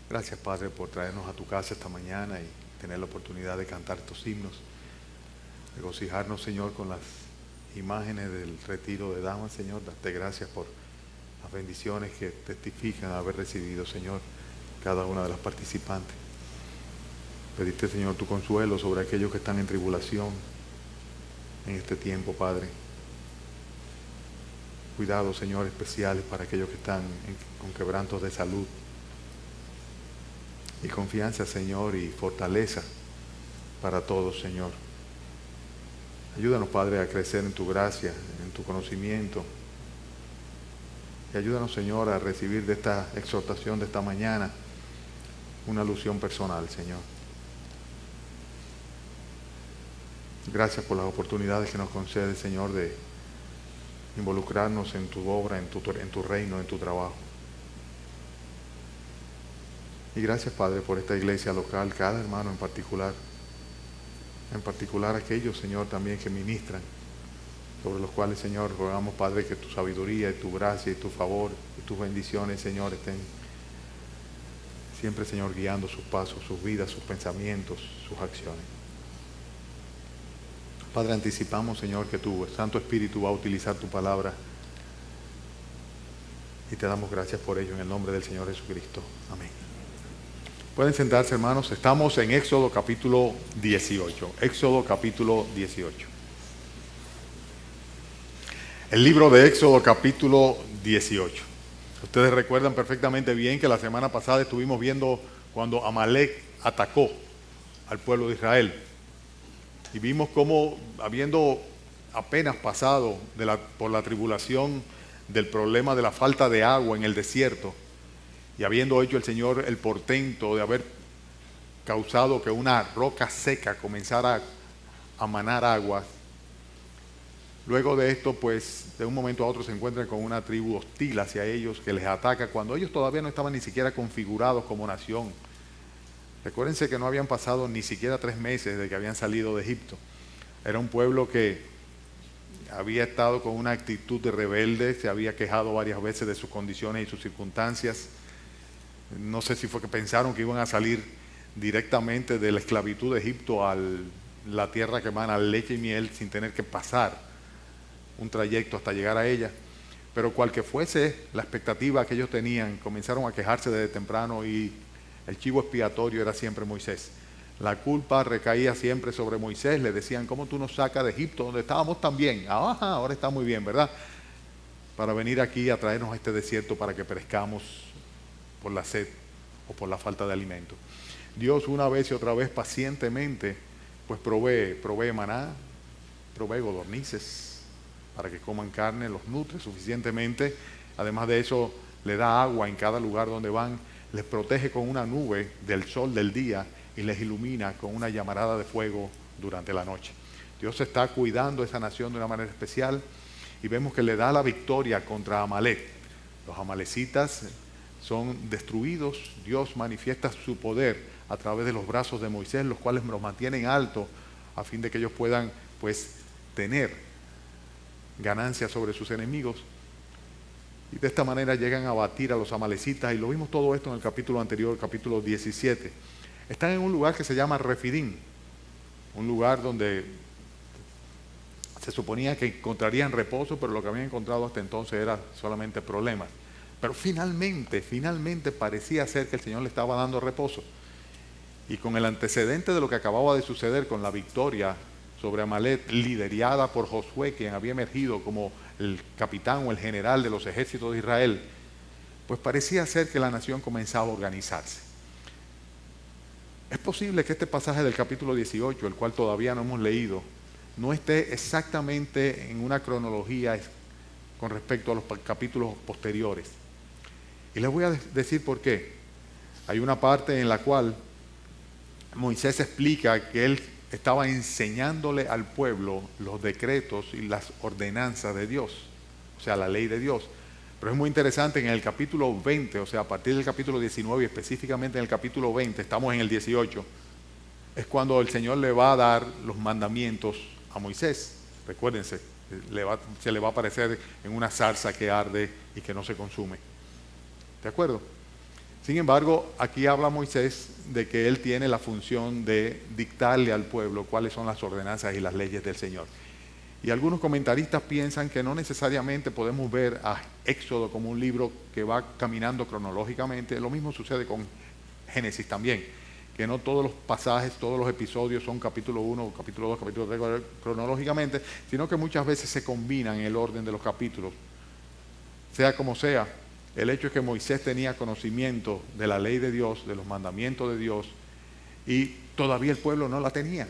Gracias, Padre, por traernos a tu casa esta mañana y tener la oportunidad de cantar estos himnos. Regocijarnos, Señor, con las imágenes del retiro de damas, Señor. Darte gracias por las bendiciones que testifican haber recibido, Señor, cada una de las participantes. Pedirte, Señor, tu consuelo sobre aquellos que están en tribulación en este tiempo, Padre. Cuidados, Señor, especiales para aquellos que están con quebrantos de salud. Y confianza, Señor, y fortaleza para todos, Señor. Ayúdanos, Padre, a crecer en tu gracia, en tu conocimiento. Y ayúdanos, Señor, a recibir de esta exhortación de esta mañana una alusión personal, Señor. Gracias por las oportunidades que nos concedes, Señor, de involucrarnos en tu obra, en tu reino, en tu trabajo. Y gracias, Padre, por esta iglesia local, cada hermano en particular aquellos, Señor, también que ministran, sobre los cuales, Señor, rogamos, Padre, que tu sabiduría y tu gracia y tu favor y tus bendiciones, Señor, estén siempre, Señor, guiando sus pasos, sus vidas, sus pensamientos, sus acciones. Padre, anticipamos, Señor, que tu Santo Espíritu va a utilizar tu palabra y te damos gracias por ello en el nombre del Señor Jesucristo. Amén. Pueden sentarse, hermanos. Estamos en Éxodo capítulo 18. Éxodo capítulo 18. El libro de Éxodo capítulo 18. Ustedes recuerdan perfectamente bien que la semana pasada estuvimos viendo cuando Amalek atacó al pueblo de Israel. Y vimos cómo, habiendo apenas pasado por la tribulación del problema de la falta de agua en el desierto, y habiendo hecho el Señor el portento de haber causado que una roca seca comenzara a manar aguas, luego de esto, pues, de un momento a otro se encuentran con una tribu hostil hacia ellos que les ataca cuando ellos todavía no estaban ni siquiera configurados como nación. Recuérdense que no habían pasado ni siquiera 3 meses de que habían salido de Egipto. Era un pueblo que había estado con una actitud de rebelde, se había quejado varias veces de sus condiciones y sus circunstancias. No sé si fue que pensaron que iban a salir directamente de la esclavitud de Egipto a la tierra que emana leche y miel sin tener que pasar un trayecto hasta llegar a ella. Pero cual que fuese la expectativa que ellos tenían, comenzaron a quejarse desde temprano y el chivo expiatorio era siempre Moisés. La culpa recaía siempre sobre Moisés. Le decían, ¿cómo tú nos sacas de Egipto donde estábamos tan bien? Ajá, ahora está muy bien, ¿verdad? Para venir aquí a traernos a este desierto para que perezcamos por la sed o por la falta de alimento. Dios una vez y otra vez pacientemente pues provee maná, provee codornices para que coman carne, los nutre suficientemente. Además de eso, le da agua en cada lugar donde van, les protege con una nube del sol del día y les ilumina con una llamarada de fuego durante la noche. Dios está cuidando a esa nación de una manera especial y vemos que le da la victoria contra Amalek. Los amalecitas son destruidos. Dios manifiesta su poder a través de los brazos de Moisés, los cuales los mantienen altos a fin de que ellos puedan pues tener ganancia sobre sus enemigos. Y de esta manera llegan a batir a los amalecitas, y lo vimos todo esto en el capítulo anterior, capítulo 17. Están en un lugar que se llama Refidim, un lugar donde se suponía que encontrarían reposo, pero lo que habían encontrado hasta entonces era solamente problemas. Pero finalmente parecía ser que el Señor le estaba dando reposo. Y con el antecedente de lo que acababa de suceder con la victoria sobre Amalek, liderada por Josué, quien había emergido como el capitán o el general de los ejércitos de Israel, pues parecía ser que la nación comenzaba a organizarse. Es posible que este pasaje del capítulo 18, el cual todavía no hemos leído, no esté exactamente en una cronología con respecto a los capítulos posteriores. Y les voy a decir por qué. Hay una parte en la cual Moisés explica que él estaba enseñándole al pueblo los decretos y las ordenanzas de Dios, o sea, la ley de Dios. Pero es muy interesante, en el capítulo 20, o sea, a partir del capítulo 19 y específicamente en el capítulo 20, estamos en el 18, es cuando el Señor le va a dar los mandamientos a Moisés. Recuérdense, se le va a aparecer en una zarza que arde y que no se consume. ¿De acuerdo? Sin embargo, aquí habla Moisés de que él tiene la función de dictarle al pueblo cuáles son las ordenanzas y las leyes del Señor. Y algunos comentaristas piensan que no necesariamente podemos ver a Éxodo como un libro que va caminando cronológicamente. Lo mismo sucede con Génesis también, que no todos los pasajes, todos los episodios son capítulo 1, capítulo 2, capítulo 3 cronológicamente, sino que muchas veces se combinan en el orden de los capítulos. Sea como sea, el hecho es que Moisés tenía conocimiento de la ley de Dios, de los mandamientos de Dios, y todavía el pueblo no la tenía.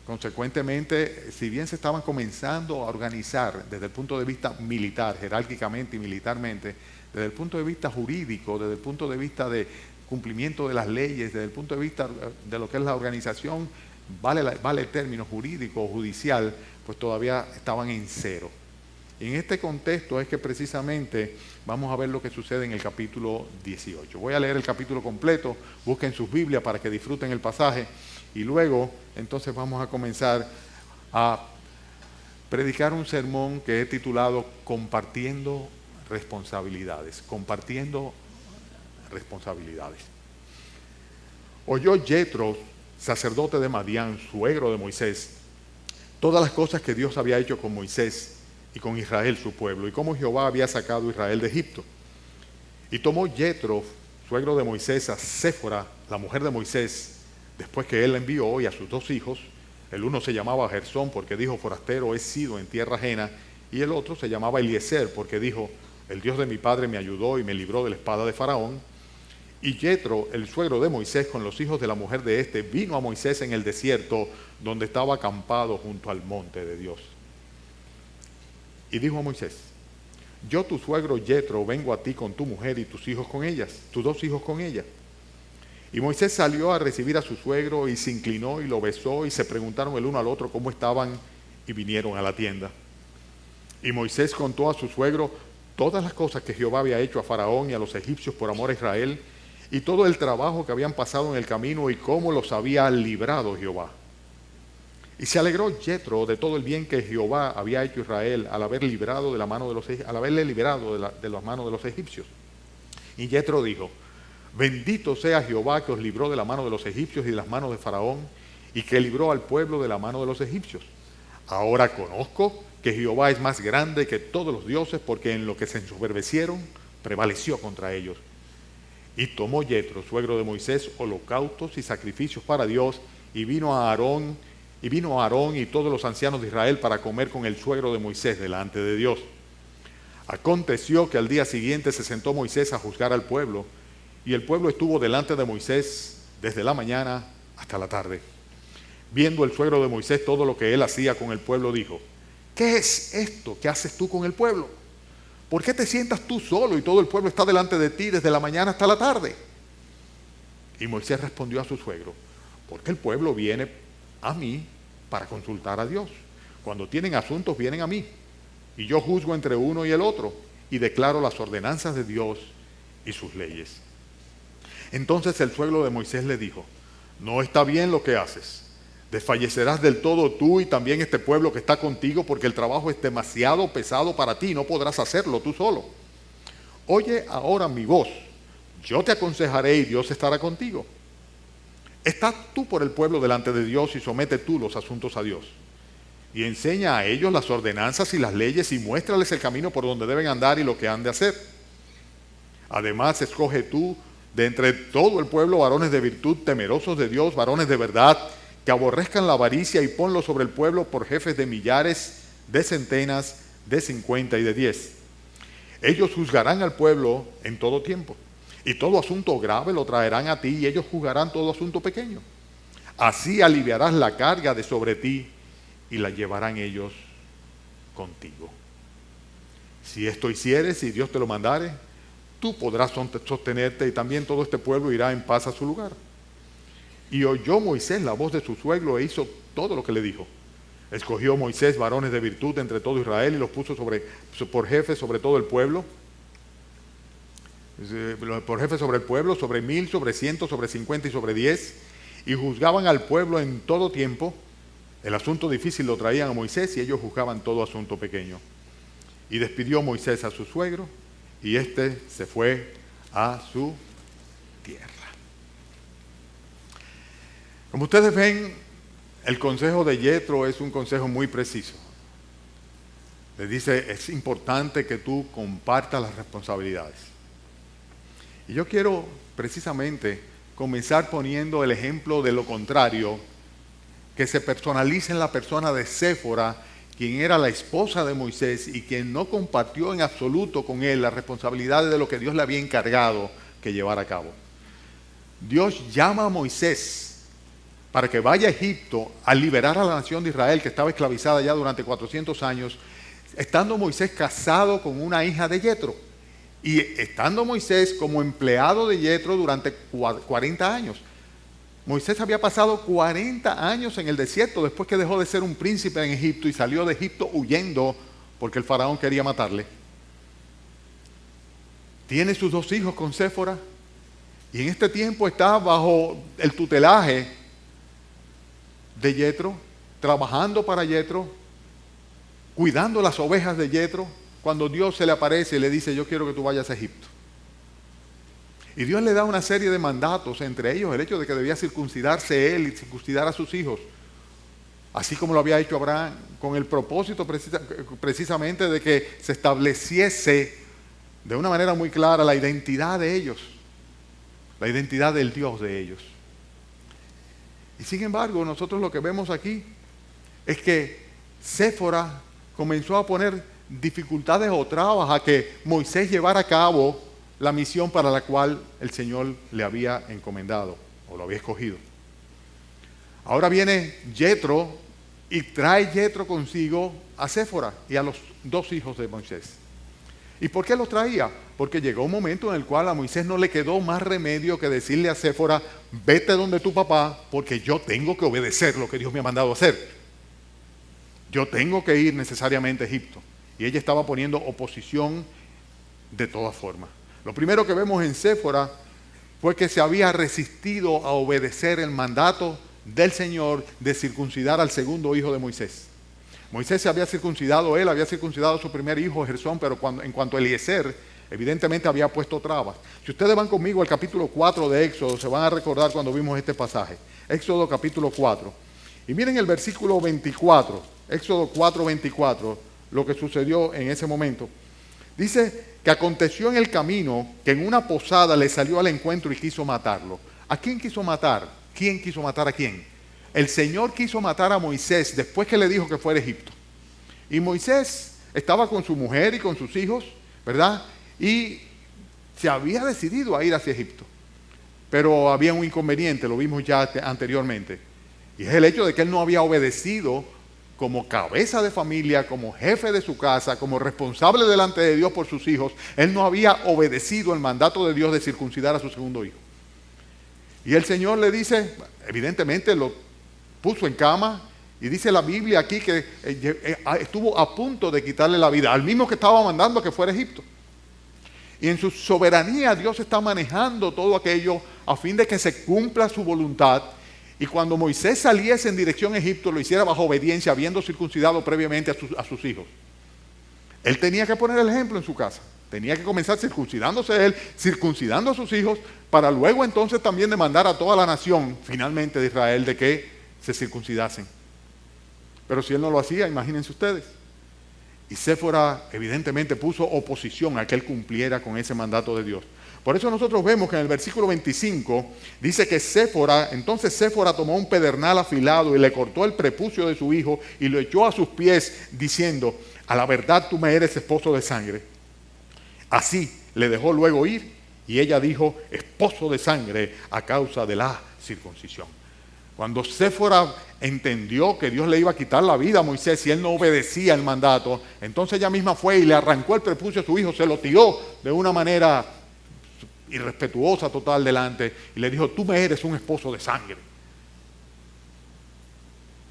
Consecuentemente, si bien se estaban comenzando a organizar desde el punto de vista militar, jerárquicamente y militarmente, desde el punto de vista jurídico, desde el punto de vista de cumplimiento de las leyes, desde el punto de vista de lo que es la organización, vale el término jurídico o judicial, pues todavía estaban en cero. Y en este contexto es que precisamente vamos a ver lo que sucede en el capítulo 18. Voy a leer el capítulo completo, busquen sus Biblias para que disfruten el pasaje y luego entonces vamos a comenzar a predicar un sermón que he titulado Compartiendo responsabilidades. Compartiendo responsabilidades. Oyó Jetro, sacerdote de Madián, suegro de Moisés, todas las cosas que Dios había hecho con Moisés y con Israel su pueblo, y cómo Jehová había sacado a Israel de Egipto. Y tomó Jetro, suegro de Moisés, a Séfora, la mujer de Moisés, después que él la envió, y a sus 2 hijos. El uno se llamaba Gersón, porque dijo, forastero he sido en tierra ajena, y el otro se llamaba Eliezer, porque dijo, el Dios de mi padre me ayudó y me libró de la espada de Faraón. Y Jetro, el suegro de Moisés, con los hijos de la mujer de éste, vino a Moisés en el desierto, donde estaba acampado junto al monte de Dios. Y dijo a Moisés, yo tu suegro Jetro vengo a ti con tu mujer y tus hijos con ellas, tus 2 hijos con ella. Y Moisés salió a recibir a su suegro y se inclinó y lo besó y se preguntaron el uno al otro cómo estaban y vinieron a la tienda. Y Moisés contó a su suegro todas las cosas que Jehová había hecho a Faraón y a los egipcios por amor a Israel y todo el trabajo que habían pasado en el camino y cómo los había librado Jehová. Y se alegró Jetro de todo el bien que Jehová había hecho a Israel al haberle librado de las manos de los egipcios. Y Jetro dijo, bendito sea Jehová que os libró de la mano de los egipcios y de las manos de Faraón, y que libró al pueblo de la mano de los egipcios. Ahora conozco que Jehová es más grande que todos los dioses, porque en lo que se ensoberbecieron, prevaleció contra ellos. Y tomó Jetro, suegro de Moisés, holocaustos y sacrificios para Dios, y vino Aarón y todos los ancianos de Israel para comer con el suegro de Moisés delante de Dios. Aconteció que al día siguiente se sentó Moisés a juzgar al pueblo, y el pueblo estuvo delante de Moisés desde la mañana hasta la tarde. Viendo el suegro de Moisés todo lo que él hacía con el pueblo, dijo, ¿qué es esto que haces tú con el pueblo? ¿Por qué te sientas tú solo y todo el pueblo está delante de ti desde la mañana hasta la tarde? Y Moisés respondió a su suegro, porque el pueblo viene a mí para consultar a Dios. Cuando tienen asuntos vienen a mí, y yo juzgo entre uno y el otro, y declaro las ordenanzas de Dios y sus leyes. Entonces el suegro de Moisés le dijo, no está bien lo que haces. Desfallecerás del todo tú y también este pueblo que está contigo, porque el trabajo es demasiado pesado para ti, no podrás hacerlo tú solo. Oye ahora mi voz, yo te aconsejaré y Dios estará contigo. Estás tú por el pueblo delante de Dios y somete tú los asuntos a Dios. Y enseña a ellos las ordenanzas y las leyes y muéstrales el camino por donde deben andar y lo que han de hacer. Además, escoge tú de entre todo el pueblo varones de virtud, temerosos de Dios, varones de verdad, que aborrezcan la avaricia, y ponlo sobre el pueblo por jefes de millares, de centenas, de 50 y de 10. Ellos juzgarán al pueblo en todo tiempo, y todo asunto grave lo traerán a ti, y ellos juzgarán todo asunto pequeño. Así aliviarás la carga de sobre ti, y la llevarán ellos contigo. Si esto hicieres, si Dios te lo mandare, tú podrás sostenerte, y también todo este pueblo irá en paz a su lugar. Y oyó Moisés la voz de su suegro e hizo todo lo que le dijo. Escogió Moisés varones de virtud entre todo Israel y los puso por jefes sobre todo el pueblo. Por jefes sobre el pueblo, sobre 1000, sobre 100, sobre 50 y sobre 10. Y juzgaban al pueblo en todo tiempo. El asunto difícil lo traían a Moisés y ellos juzgaban todo asunto pequeño. Y despidió Moisés a su suegro y éste se fue a su tierra. Como ustedes ven, el consejo de Yetro es un consejo muy preciso. Le dice, es importante que tú compartas las responsabilidades. Y yo quiero precisamente comenzar poniendo el ejemplo de lo contrario, que se personaliza en la persona de Séfora, quien era la esposa de Moisés y quien no compartió en absoluto con él las responsabilidades de lo que Dios le había encargado que llevara a cabo. Dios llama a Moisés para que vaya a Egipto a liberar a la nación de Israel, que estaba esclavizada ya durante 400 años, estando Moisés casado con una hija de Yetro, y estando Moisés como empleado de Yetro durante 40 años. Moisés había pasado 40 años en el desierto después que dejó de ser un príncipe en Egipto y salió de Egipto huyendo porque el faraón quería matarle. Tiene sus 2 hijos con Séfora y en este tiempo está bajo el tutelaje de Yetro, trabajando para Yetro, cuidando las ovejas de Yetro, cuando Dios se le aparece y le dice, yo quiero que tú vayas a Egipto. Y Dios le da una serie de mandatos, entre ellos el hecho de que debía circuncidarse él y circuncidar a sus hijos, así como lo había hecho Abraham, con el propósito precisamente de que se estableciese de una manera muy clara la identidad de ellos, la identidad del Dios de ellos. Y sin embargo, nosotros lo que vemos aquí es que Séfora comenzó a poner dificultades o trabas a que Moisés llevara a cabo la misión para la cual el Señor le había encomendado o lo había escogido. Ahora viene Yetro y trae Yetro consigo a Séfora y a los 2 hijos de Moisés. ¿Y por qué los traía? Porque llegó un momento en el cual a Moisés no le quedó más remedio que decirle a Séfora, vete donde tu papá, porque yo tengo que obedecer lo que Dios me ha mandado hacer. Yo tengo que ir necesariamente a Egipto. Y ella estaba poniendo oposición de todas formas. Lo primero que vemos en Séfora fue que se había resistido a obedecer el mandato del Señor de circuncidar al segundo hijo de Moisés. Moisés se había circuncidado, él había circuncidado a su primer hijo, Gersón, pero en cuanto a Eliezer, evidentemente había puesto trabas. Si ustedes van conmigo al capítulo 4 de Éxodo, se van a recordar cuando vimos este pasaje. Éxodo capítulo 4. Y miren el versículo 24, Éxodo 4, 24, lo que sucedió en ese momento. Dice que aconteció en el camino que en una posada le salió al encuentro y quiso matarlo. ¿A quién quiso matar? ¿Quién quiso matar a quién? El Señor quiso matar a Moisés después que le dijo que fuera a Egipto. Y Moisés estaba con su mujer y con sus hijos, ¿verdad? Y se había decidido a ir hacia Egipto. Pero había un inconveniente, lo vimos ya anteriormente. Y es el hecho de que él no había obedecido como cabeza de familia, como jefe de su casa, como responsable delante de Dios por sus hijos. Él no había obedecido el mandato de Dios de circuncidar a su segundo hijo. Y el Señor le dice, evidentemente lo puso en cama, y dice la Biblia aquí que estuvo a punto de quitarle la vida, al mismo que estaba mandando que fuera a Egipto. Y en su soberanía Dios está manejando todo aquello a fin de que se cumpla su voluntad. Y cuando Moisés saliese en dirección a Egipto, lo hiciera bajo obediencia, habiendo circuncidado previamente a sus hijos. Él tenía que poner el ejemplo en su casa. Tenía que comenzar circuncidándose él, circuncidando a sus hijos, para luego entonces también demandar a toda la nación, finalmente de Israel, de que se circuncidasen. Pero si él no lo hacía, imagínense ustedes. Y Séfora evidentemente puso oposición a que él cumpliera con ese mandato de Dios. Por eso nosotros vemos que en el versículo 25 dice que entonces Séfora tomó un pedernal afilado y le cortó el prepucio de su hijo y lo echó a sus pies diciendo, a la verdad tú me eres esposo de sangre. Así le dejó luego ir y ella dijo, esposo de sangre a causa de la circuncisión. Cuando Séfora entendió que Dios le iba a quitar la vida a Moisés si él no obedecía el mandato, entonces ella misma fue y le arrancó el prepucio a su hijo, se lo tiró de una manera irrespetuosa total delante y le dijo, tú me eres un esposo de sangre.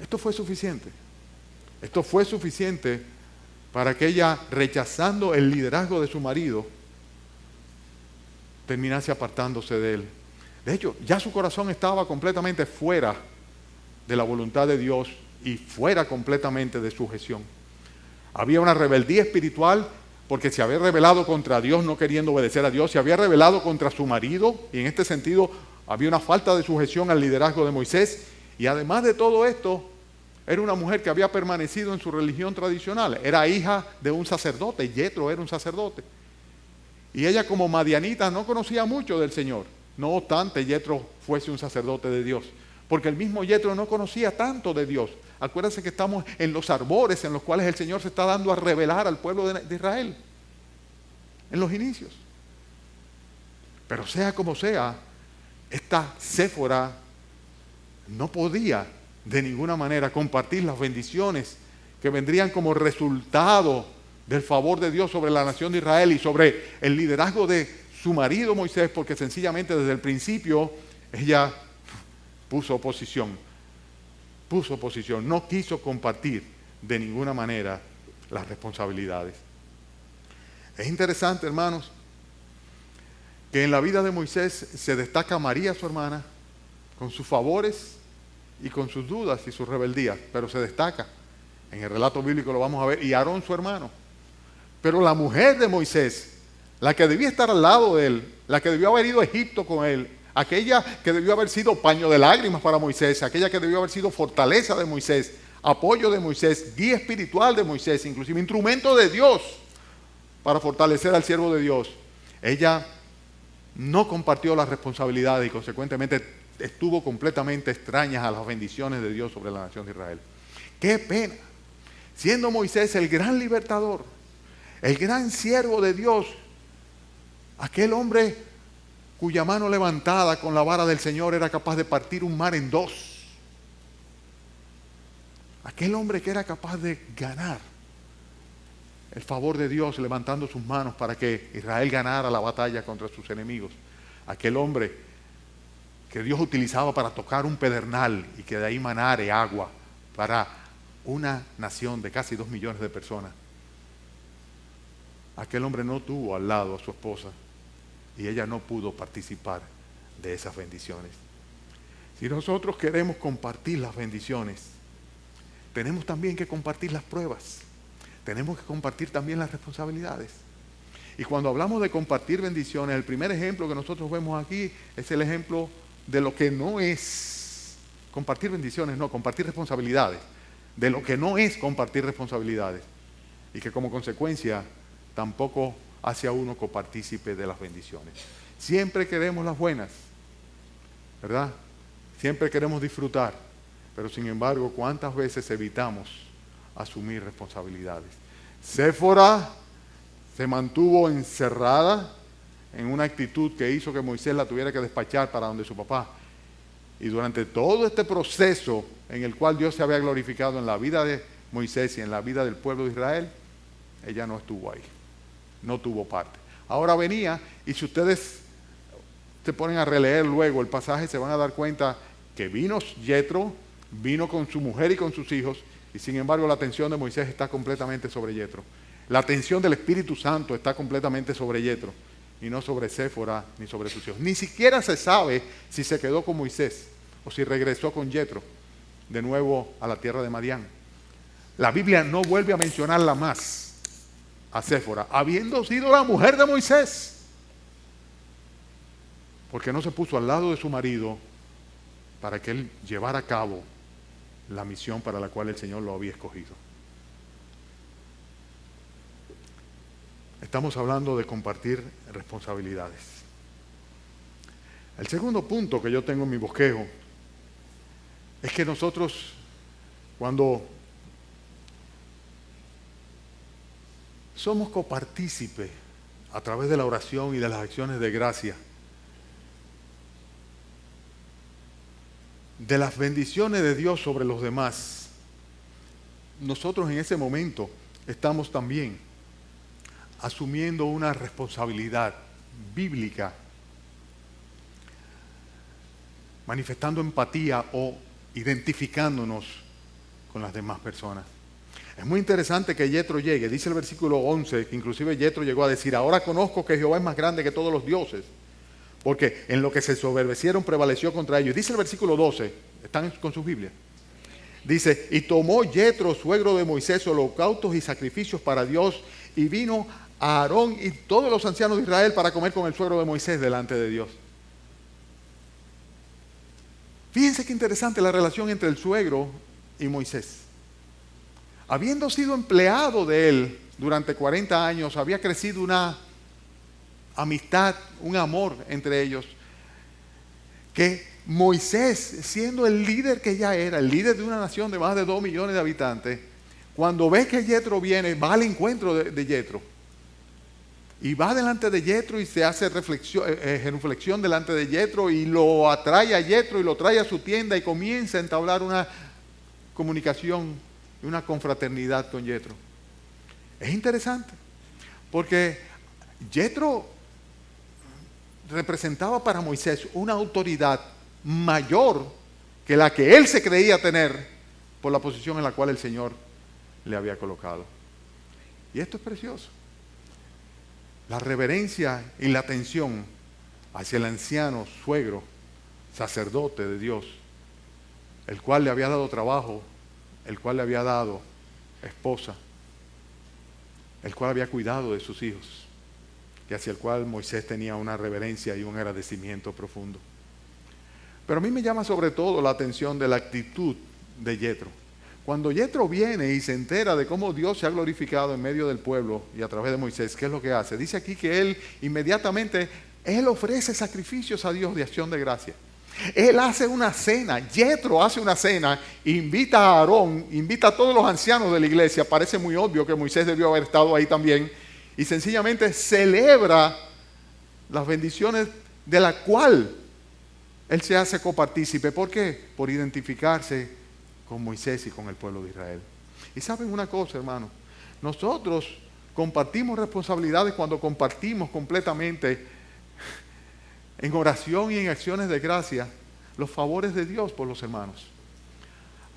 Esto fue suficiente. Esto fue suficiente para que ella, rechazando el liderazgo de su marido, terminase apartándose de él. De hecho, ya su corazón estaba completamente fuera de la voluntad de Dios y fuera completamente de sujeción. Había una rebeldía espiritual, porque se había rebelado contra Dios, no queriendo obedecer a Dios, se había rebelado contra su marido, y en este sentido había una falta de sujeción al liderazgo de Moisés, y además de todo esto, era una mujer que había permanecido en su religión tradicional, era hija de un sacerdote, Yetro era un sacerdote, y ella como madianita no conocía mucho del Señor, no obstante Yetro fuese un sacerdote de Dios, porque el mismo Yetro no conocía tanto de Dios. Acuérdense que estamos en los arbores en los cuales el Señor se está dando a revelar al pueblo de Israel, en los inicios. Pero sea como sea, esta Séfora no podía de ninguna manera compartir las bendiciones que vendrían como resultado del favor de Dios sobre la nación de Israel y sobre el liderazgo de su marido Moisés, porque sencillamente desde el principio ella puso oposición, no quiso compartir de ninguna manera las responsabilidades. Es interesante, hermanos, que en la vida de Moisés se destaca María, su hermana, con sus favores y con sus dudas y sus rebeldías, pero se destaca. En el relato bíblico lo vamos a ver, y Aarón, su hermano. Pero la mujer de Moisés, la que debía estar al lado de él, la que debió haber ido a Egipto con él, aquella que debió haber sido paño de lágrimas para Moisés, aquella que debió haber sido fortaleza de Moisés, apoyo de Moisés, guía espiritual de Moisés, inclusive instrumento de Dios para fortalecer al siervo de Dios. Ella no compartió las responsabilidades y consecuentemente estuvo completamente extraña a las bendiciones de Dios sobre la nación de Israel. ¡Qué pena! Siendo Moisés el gran libertador, el gran siervo de Dios, aquel hombre cuya mano levantada con la vara del Señor era capaz de partir un mar en dos. Aquel hombre que era capaz de ganar el favor de Dios levantando sus manos para que Israel ganara la batalla contra sus enemigos. Aquel hombre que Dios utilizaba para tocar un pedernal y que de ahí manare agua para una nación de casi 2 millones de personas. Aquel hombre no tuvo al lado a su esposa y ella no pudo participar de esas bendiciones. Si nosotros queremos compartir las bendiciones, tenemos también que compartir las pruebas. Tenemos que compartir también las responsabilidades. Y cuando hablamos de compartir bendiciones, el primer ejemplo que nosotros vemos aquí es el ejemplo de lo que no es compartir bendiciones, no, compartir responsabilidades. De lo que no es compartir responsabilidades. Y que como consecuencia tampoco hace a uno copartícipe de las bendiciones. Siempre queremos las buenas, ¿verdad? Siempre queremos disfrutar, pero sin embargo, ¿cuántas veces evitamos asumir responsabilidades? Séfora se mantuvo encerrada en una actitud que hizo que Moisés la tuviera que despachar para donde su papá. Y durante todo este proceso en el cual Dios se había glorificado en la vida de Moisés y en la vida del pueblo de Israel, ella no estuvo ahí. No tuvo parte. Ahora venía, y si ustedes se ponen a releer luego el pasaje, se van a dar cuenta que vino Yetro, vino con su mujer y con sus hijos, y sin embargo la atención de Moisés está completamente sobre Yetro. La atención del Espíritu Santo está completamente sobre Yetro, y no sobre Séfora ni sobre sus hijos. Ni siquiera se sabe si se quedó con Moisés, o si regresó con Yetro, de nuevo a la tierra de Madián. La Biblia no vuelve a mencionarla más a Séfora, habiendo sido la mujer de Moisés, porque no se puso al lado de su marido para que él llevara a cabo la misión para la cual el Señor lo había escogido. Estamos hablando de compartir responsabilidades. El segundo punto que yo tengo en mi bosquejo es que nosotros, cuando somos copartícipes a través de la oración y de las acciones de gracia de las bendiciones de Dios sobre los demás, nosotros en ese momento estamos también asumiendo una responsabilidad bíblica, manifestando empatía o identificándonos con las demás personas. Es muy interesante que Yetro llegue, dice el versículo 11, que inclusive Yetro llegó a decir: ahora conozco que Jehová es más grande que todos los dioses, porque en lo que se soberbecieron prevaleció contra ellos. Dice el versículo 12, ¿están con sus Biblias? Dice: y tomó Yetro, suegro de Moisés, holocaustos y sacrificios para Dios, y vino a Aarón y todos los ancianos de Israel para comer con el suegro de Moisés delante de Dios. Fíjense qué interesante la relación entre el suegro y Moisés. Habiendo sido empleado de él durante 40 años, había crecido una amistad, un amor entre ellos, que Moisés, siendo el líder que ya era, el líder de una nación de más de 2 millones de habitantes, cuando ve que Yetro viene, va al encuentro de Yetro. Y va delante de Yetro y se hace genuflexión delante de Yetro y lo atrae a Yetro y lo trae a su tienda y comienza a entablar una comunicación y una confraternidad con Yetro. Es interesante porque Yetro representaba para Moisés una autoridad mayor que la que él se creía tener por la posición en la cual el Señor le había colocado. Y esto es precioso. La reverencia y la atención hacia el anciano suegro, sacerdote de Dios, el cual le había dado trabajo, el cual le había dado esposa, el cual había cuidado de sus hijos, y hacia el cual Moisés tenía una reverencia y un agradecimiento profundo. Pero a mí me llama sobre todo la atención de la actitud de Yetro. Cuando Yetro viene y se entera de cómo Dios se ha glorificado en medio del pueblo y a través de Moisés, ¿qué es lo que hace? Dice aquí que él inmediatamente, él ofrece sacrificios a Dios de acción de gracia. Él hace una cena, Yetro hace una cena, invita a Aarón, invita a todos los ancianos de la iglesia. Parece muy obvio que Moisés debió haber estado ahí también. Y sencillamente celebra las bendiciones de la cual él se hace copartícipe. ¿Por qué? Por identificarse con Moisés y con el pueblo de Israel. Y saben una cosa, hermano, nosotros compartimos responsabilidades cuando compartimos completamente en oración y en acciones de gracia los favores de Dios por los hermanos.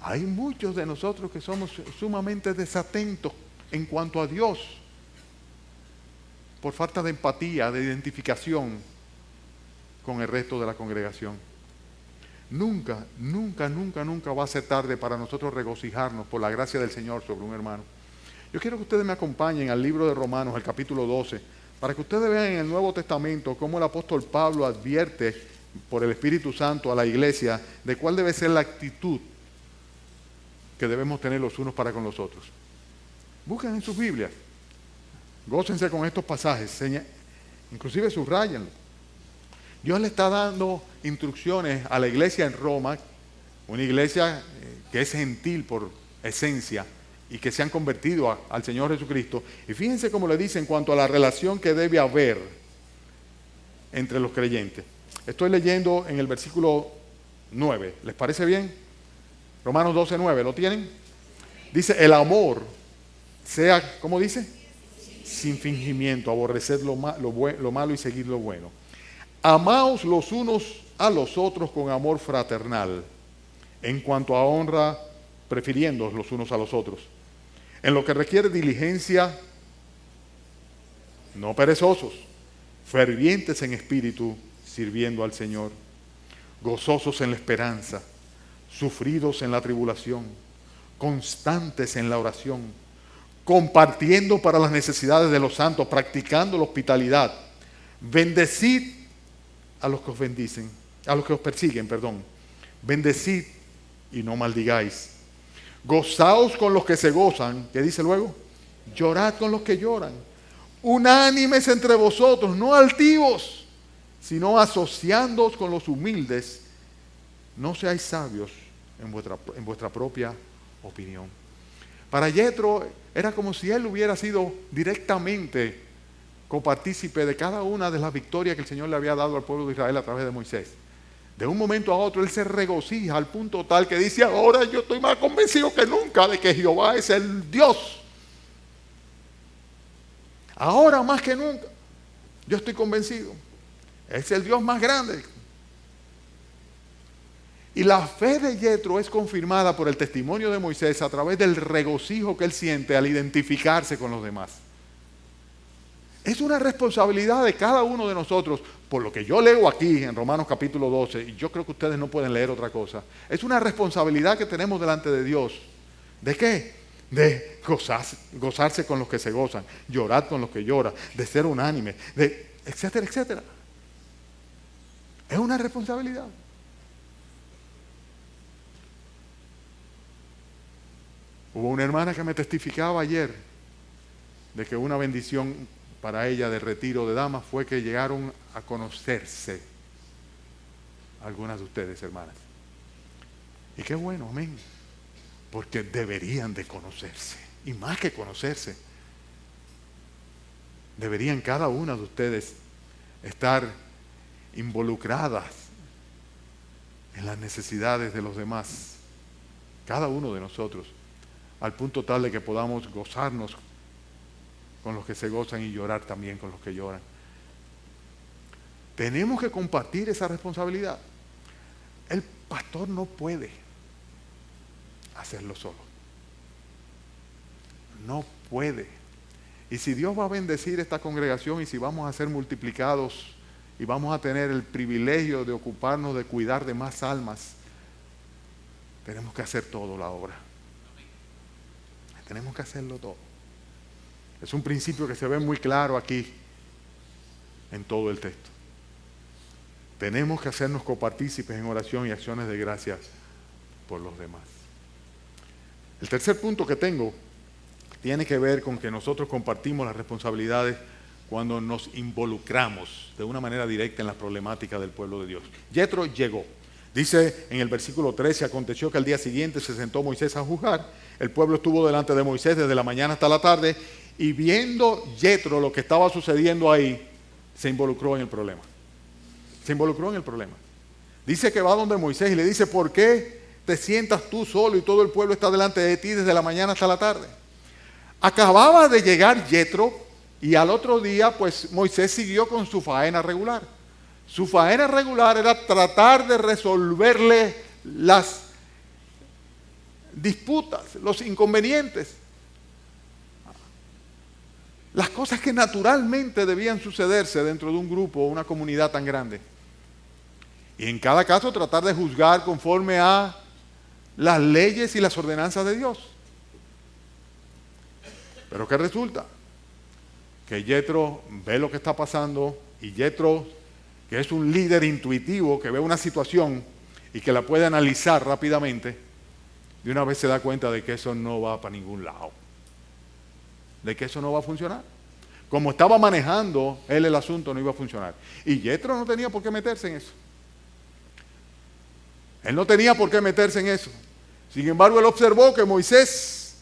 Hay muchos de nosotros que somos sumamente desatentos en cuanto a Dios por falta de empatía, de identificación con el resto de la congregación. Nunca va a ser tarde para nosotros regocijarnos por la gracia del Señor sobre un hermano. Yo quiero que ustedes me acompañen al libro de Romanos, el capítulo 12, para que ustedes vean en el Nuevo Testamento cómo el apóstol Pablo advierte por el Espíritu Santo a la iglesia de cuál debe ser la actitud que debemos tener los unos para con los otros. Busquen en sus Biblias, gócense con estos pasajes, inclusive subrayenlo. Dios le está dando instrucciones a la iglesia en Roma, una iglesia que es gentil por esencia y que se han convertido al Señor Jesucristo. Y fíjense cómo le dice en cuanto a la relación que debe haber entre los creyentes. Estoy leyendo en el versículo 9. ¿Les parece bien? Romanos 12, 9. ¿Lo tienen? Dice, el amor sea, ¿cómo dice? Sin fingimiento, aborrecer lo malo y seguir lo bueno. Amaos los unos a los otros con amor fraternal, en cuanto a honra, prefiriéndoos los unos a los otros. En lo que requiere diligencia, no perezosos, fervientes en espíritu, sirviendo al Señor, gozosos en la esperanza, sufridos en la tribulación, constantes en la oración, compartiendo para las necesidades de los santos, practicando la hospitalidad. Bendecid a los que os bendicen, a los que os persiguen, perdón. Bendecid y no maldigáis. Gozaos con los que se gozan. ¿Qué dice luego? Llorad con los que lloran. Unánimes entre vosotros, no altivos, sino asociándoos con los humildes. No seáis sabios en vuestra propia opinión. Para Yetro era como si él hubiera sido directamente copartícipe de cada una de las victorias que el Señor le había dado al pueblo de Israel a través de Moisés. De un momento a otro él se regocija al punto tal que dice, ahora yo estoy más convencido que nunca de que Jehová es el Dios. Ahora más que nunca, yo estoy convencido. Es el Dios más grande. Y la fe de Yetro es confirmada por el testimonio de Moisés a través del regocijo que él siente al identificarse con los demás. Es una responsabilidad de cada uno de nosotros, por lo que yo leo aquí en Romanos capítulo 12, y yo creo que ustedes no pueden leer otra cosa. Es una responsabilidad que tenemos delante de Dios. ¿De qué? de gozarse con los que se gozan, llorar con los que lloran, de ser unánime, de etcétera, etcétera. Es una responsabilidad. Hubo una hermana que me testificaba ayer de que una bendición para ella de retiro de damas fue que llegaron a conocerse algunas de ustedes, hermanas. Y qué bueno, amén. Porque deberían de conocerse. Y más que conocerse, deberían cada una de ustedes estar involucradas en las necesidades de los demás. Cada uno de nosotros. Al punto tal de que podamos gozarnos con los que se gozan y llorar también con los que lloran. Tenemos que compartir esa responsabilidad. El pastor no puede hacerlo solo. No puede. Y si Dios va a bendecir esta congregación y si vamos a ser multiplicados y vamos a tener el privilegio de ocuparnos de cuidar de más almas, tenemos que hacer todo la obra. Tenemos que hacerlo todo. Es un principio que se ve muy claro aquí en todo el texto. Tenemos que hacernos copartícipes en oración y acciones de gracias por los demás. El tercer punto que tengo tiene que ver con que nosotros compartimos las responsabilidades cuando nos involucramos de una manera directa en la problemática del pueblo de Dios. Yetro llegó. Dice en el versículo 13, aconteció que al día siguiente se sentó Moisés a juzgar. El pueblo estuvo delante de Moisés desde la mañana hasta la tarde y viendo Yetro lo que estaba sucediendo ahí, se involucró en el problema. Se involucró en el problema. Dice que va donde Moisés y le dice, ¿por qué te sientas tú solo y todo el pueblo está delante de ti desde la mañana hasta la tarde? Acababa de llegar Yetro y al otro día pues Moisés siguió con su faena regular. Su faena regular era tratar de resolverle las disputas, los inconvenientes, las cosas que naturalmente debían sucederse dentro de un grupo o una comunidad tan grande. Y en cada caso tratar de juzgar conforme a las leyes y las ordenanzas de Dios. Pero ¿qué resulta? Que Yetro ve lo que está pasando y Yetro, que es un líder intuitivo, que ve una situación y que la puede analizar rápidamente, de una vez se da cuenta de que eso no va para ningún lado, de que eso no va a funcionar. Como estaba manejando él el asunto, no iba a funcionar. Y Yetro no tenía por qué meterse en eso. Él no tenía por qué meterse en eso. Sin embargo, él observó que Moisés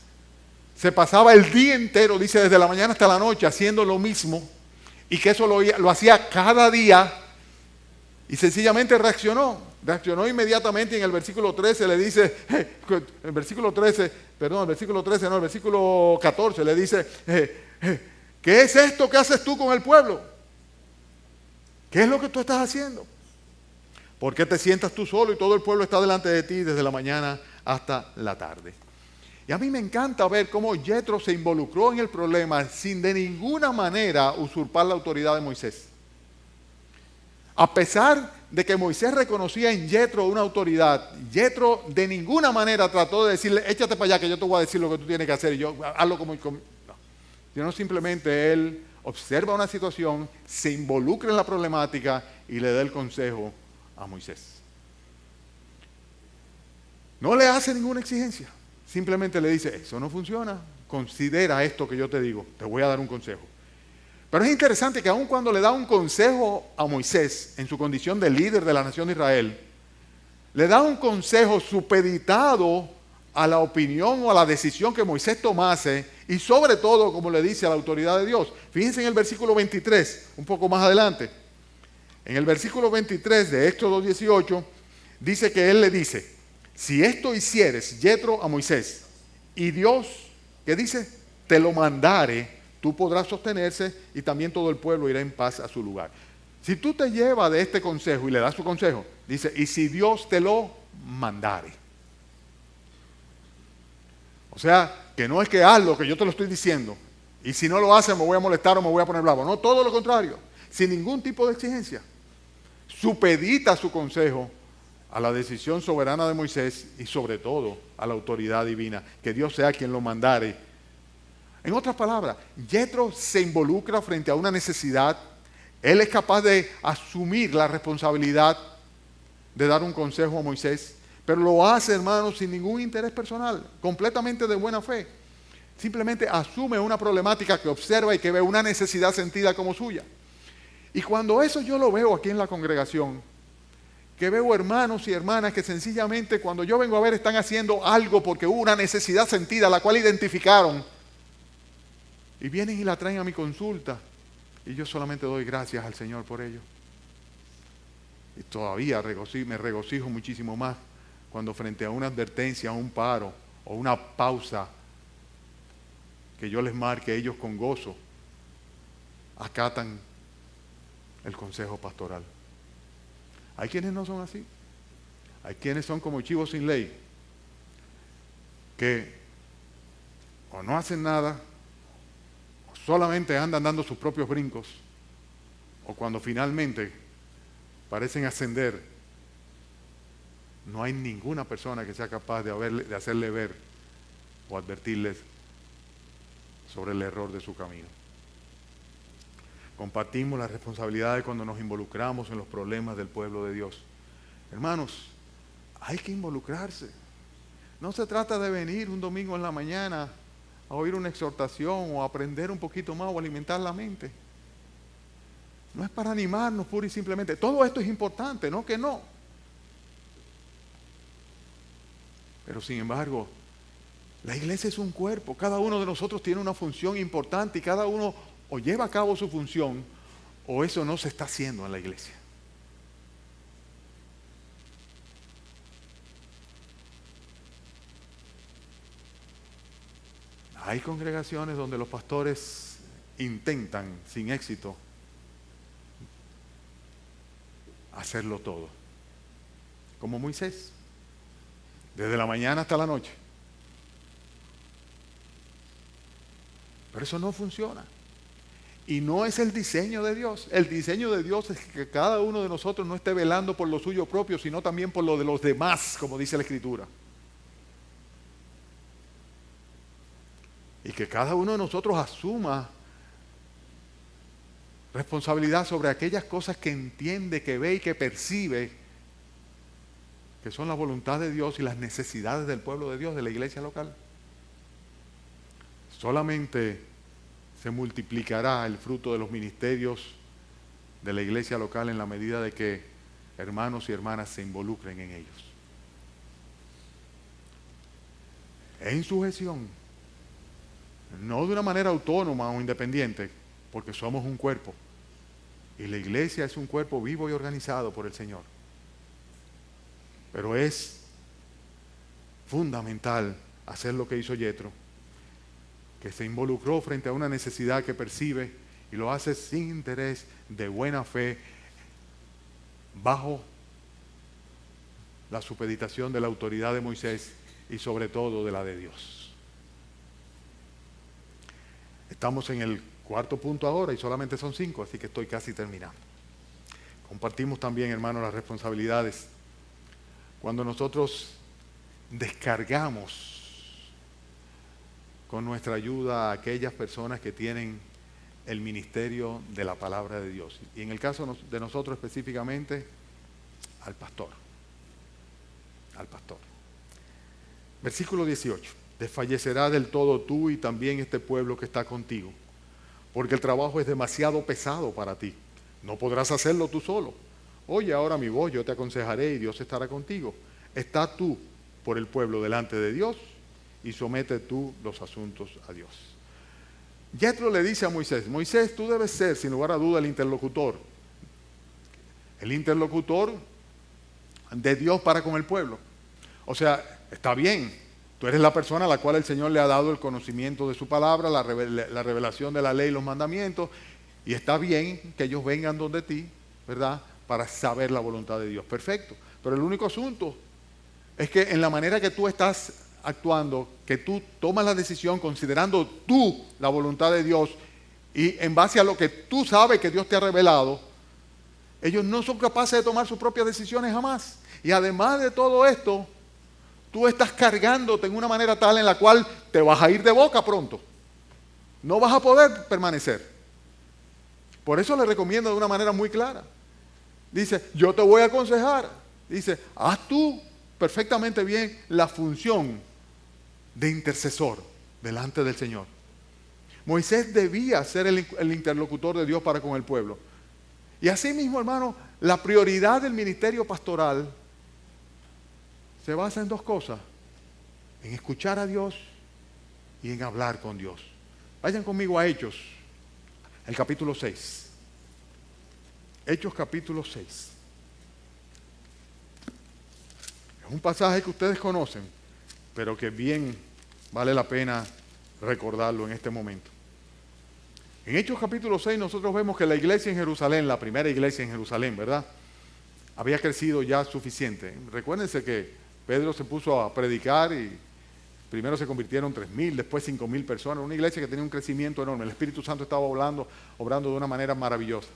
se pasaba el día entero, dice, desde la mañana hasta la noche, haciendo lo mismo, y que eso lo hacía cada día, y sencillamente reaccionó inmediatamente. Y en el versículo 13 le dice, el versículo 14 le dice, ¿qué es esto que haces tú con el pueblo? ¿Qué es lo que tú estás haciendo? ¿Por qué te sientas tú solo y todo el pueblo está delante de ti desde la mañana hasta la tarde? Y a mí me encanta ver cómo Yetro se involucró en el problema sin de ninguna manera usurpar la autoridad de Moisés. A pesar de que Moisés reconocía en Yetro una autoridad, Yetro de ninguna manera trató de decirle, échate para allá que yo te voy a decir lo que tú tienes que hacer y yo hazlo como... No. Sino simplemente él observa una situación, se involucra en la problemática y le da el consejo a Moisés. No le hace ninguna exigencia, simplemente le dice, eso no funciona, considera esto que yo te digo, te voy a dar un consejo. Pero es interesante que aun cuando le da un consejo a Moisés en su condición de líder de la nación de Israel, le da un consejo supeditado a la opinión o a la decisión que Moisés tomase y sobre todo, como le dice, a la autoridad de Dios. Fíjense en el versículo 23, un poco más adelante. En el versículo 23 de Éxodo 18, dice que él le dice, si esto hicieres, Yetro a Moisés, y Dios, ¿qué dice? Te lo mandare, tú podrás sostenerse y también todo el pueblo irá en paz a su lugar. Si tú te llevas de este consejo y le das su consejo, dice, y si Dios te lo mandare. O sea, que no es que haz lo que yo te lo estoy diciendo, y si no lo haces me voy a molestar o me voy a poner bravo. No, todo lo contrario, sin ningún tipo de exigencia. Supedita su consejo a la decisión soberana de Moisés y sobre todo a la autoridad divina, que Dios sea quien lo mandare. En otras palabras, Yetro se involucra frente a una necesidad. Él es capaz de asumir la responsabilidad de dar un consejo a Moisés, pero lo hace, hermanos, sin ningún interés personal, completamente de buena fe. Simplemente asume una problemática que observa y que ve una necesidad sentida como suya. Y cuando eso yo lo veo aquí en la congregación, que veo hermanos y hermanas que sencillamente cuando yo vengo a ver están haciendo algo porque hubo una necesidad sentida, la cual identificaron, y vienen y la traen a mi consulta, y yo solamente doy gracias al Señor por ello. Y todavía me regocijo muchísimo más cuando frente a una advertencia, a un paro o una pausa que yo les marque, ellos con gozo acatan el consejo pastoral. Hay quienes no son así. Hay quienes son como chivos sin ley, que o no hacen nada, o solamente andan dando sus propios brincos, o cuando finalmente parecen ascender, no hay ninguna persona que sea capaz de hacerle ver o advertirles sobre el error de su camino. Compartimos las responsabilidades cuando nos involucramos en los problemas del pueblo de Dios. Hermanos, hay que involucrarse. No se trata de venir un domingo en la mañana a oír una exhortación o a aprender un poquito más o alimentar la mente. No es para animarnos pura y simplemente. Todo esto es importante, no que no. Pero sin embargo, la iglesia es un cuerpo. Cada uno de nosotros tiene una función importante y cada uno o lleva a cabo su función o eso no se está haciendo en la iglesia. Hay congregaciones donde los pastores intentan sin éxito hacerlo todo, como Moisés, desde la mañana hasta la noche. Pero eso no funciona. Y no es el diseño de Dios. El diseño de Dios es que cada uno de nosotros no esté velando por lo suyo propio, sino también por lo de los demás, como dice la Escritura. Y que cada uno de nosotros asuma responsabilidad sobre aquellas cosas que entiende, que ve y que percibe, que son la voluntad de Dios y las necesidades del pueblo de Dios, de la iglesia local. Solamente se multiplicará el fruto de los ministerios de la iglesia local en la medida de que hermanos y hermanas se involucren en ellos. En sujeción, no de una manera autónoma o independiente, porque somos un cuerpo. Y la iglesia es un cuerpo vivo y organizado por el Señor. Pero es fundamental hacer lo que hizo Yetro, que se involucró frente a una necesidad que percibe y lo hace sin interés, de buena fe, bajo la supeditación de la autoridad de Moisés y sobre todo de la de Dios. Estamos en el cuarto punto ahora y solamente son 5, así que estoy casi terminando. Compartimos también, hermanos, las responsabilidades. Cuando nosotros descargamos con nuestra ayuda a aquellas personas que tienen el ministerio de la palabra de Dios. Y en el caso de nosotros específicamente, al pastor. Al pastor. Versículo 18. Desfallecerá del todo tú y también este pueblo que está contigo, porque el trabajo es demasiado pesado para ti. No podrás hacerlo tú solo. Oye ahora mi voz, yo te aconsejaré y Dios estará contigo. Está tú por el pueblo delante de Dios y somete tú los asuntos a Dios. Yetro le dice a Moisés, Moisés, tú debes ser sin lugar a duda el interlocutor de Dios para con el pueblo. O sea, está bien, tú eres la persona a la cual el Señor le ha dado el conocimiento de su palabra, la revelación de la ley y los mandamientos, y está bien que ellos vengan donde ti, ¿verdad?, para saber la voluntad de Dios. Perfecto, pero el único asunto es que en la manera que tú estás actuando, que tú tomas la decisión considerando tú la voluntad de Dios y en base a lo que tú sabes que Dios te ha revelado, ellos no son capaces de tomar sus propias decisiones jamás. Y además de todo esto, tú estás cargándote en una manera tal en la cual te vas a ir de boca pronto. No vas a poder permanecer. Por eso le recomiendo de una manera muy clara. Dice, yo te voy a aconsejar. Dice, haz tú perfectamente bien la función de intercesor delante del Señor. Moisés debía ser el interlocutor de Dios para con el pueblo. Y así mismo, hermano, la prioridad del ministerio pastoral se basa en dos cosas: en escuchar a Dios y en hablar con Dios. Vayan conmigo a Hechos, el capítulo 6. Hechos capítulo 6. Es un pasaje que ustedes conocen, pero que bien vale la pena recordarlo en este momento. En Hechos capítulo 6 nosotros vemos que la iglesia en Jerusalén, la primera iglesia en Jerusalén, ¿verdad?, había crecido ya suficiente. Recuérdense que Pedro se puso a predicar y primero se convirtieron 3,000, después 5,000 personas. Una iglesia que tenía un crecimiento enorme. El Espíritu Santo estaba obrando de una manera maravillosa.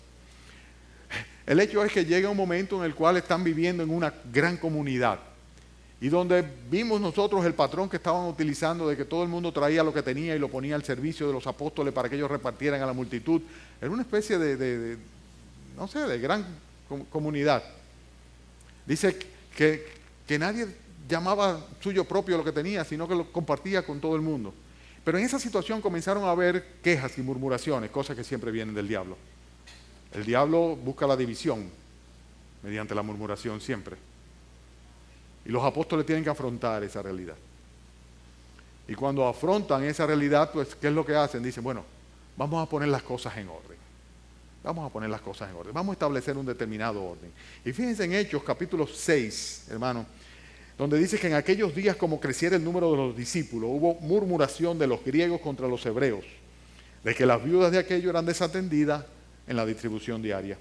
El hecho es que llega un momento en el cual están viviendo en una gran comunidad. Y donde vimos nosotros el patrón que estaban utilizando de que todo el mundo traía lo que tenía y lo ponía al servicio de los apóstoles para que ellos repartieran a la multitud. Era una especie de gran comunidad. Dice que nadie llamaba suyo propio lo que tenía, sino que lo compartía con todo el mundo. Pero en esa situación comenzaron a haber quejas y murmuraciones, cosas que siempre vienen del diablo. El diablo busca la división mediante la murmuración siempre. Y los apóstoles tienen que afrontar esa realidad. Y cuando afrontan esa realidad, pues, ¿qué es lo que hacen? Dicen, bueno, vamos a poner las cosas en orden. Vamos a poner las cosas en orden. Vamos a establecer un determinado orden. Y fíjense en Hechos, capítulo 6, hermano, donde dice que en aquellos días, como creciera el número de los discípulos, hubo murmuración de los griegos contra los hebreos, de que las viudas de aquello eran desatendidas en la distribución diaria.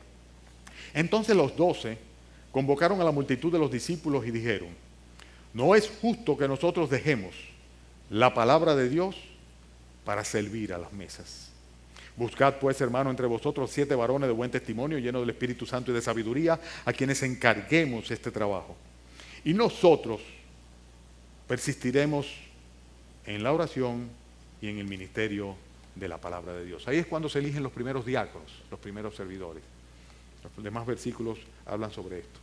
Entonces los 12 convocaron a la multitud de los discípulos y dijeron, no es justo que nosotros dejemos la palabra de Dios para servir a las mesas. Buscad pues, hermano, entre vosotros 7 varones de buen testimonio, llenos del Espíritu Santo y de sabiduría, a quienes encarguemos este trabajo. Y nosotros persistiremos en la oración y en el ministerio de la palabra de Dios. Ahí es cuando se eligen los primeros diáconos, los primeros servidores. Los demás versículos hablan sobre esto.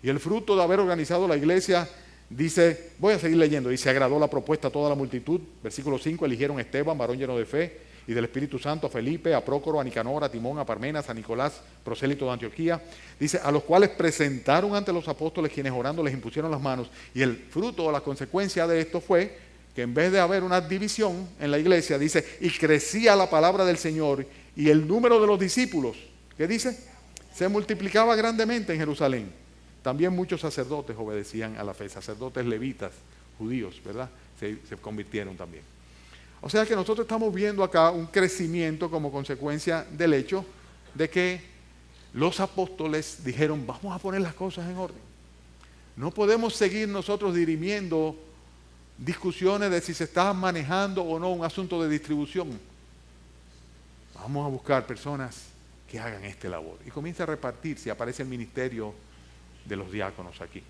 Y el fruto de haber organizado la iglesia, dice, voy a seguir leyendo, y se agradó la propuesta a toda la multitud. Versículo 5, eligieron a Esteban, varón lleno de fe y del Espíritu Santo, a Felipe, a Prócoro, a Nicanor, a Timón, a Parmenas, a Nicolás, prosélito de Antioquía. Dice, a los cuales presentaron ante los apóstoles, quienes orando les impusieron las manos. Y el fruto o la consecuencia de esto fue que en vez de haber una división en la iglesia, dice, y crecía la palabra del Señor y el número de los discípulos, ¿qué dice? Se multiplicaba grandemente en Jerusalén. También muchos sacerdotes obedecían a la fe, sacerdotes levitas, judíos, ¿verdad? Se convirtieron también. O sea que nosotros estamos viendo acá un crecimiento como consecuencia del hecho de que los apóstoles dijeron, vamos a poner las cosas en orden. No podemos seguir nosotros dirimiendo discusiones de si se está manejando o no un asunto de distribución. Vamos a buscar personas que hagan este labor. Y comienza a repartirse, aparece el ministerio de los diáconos aquí,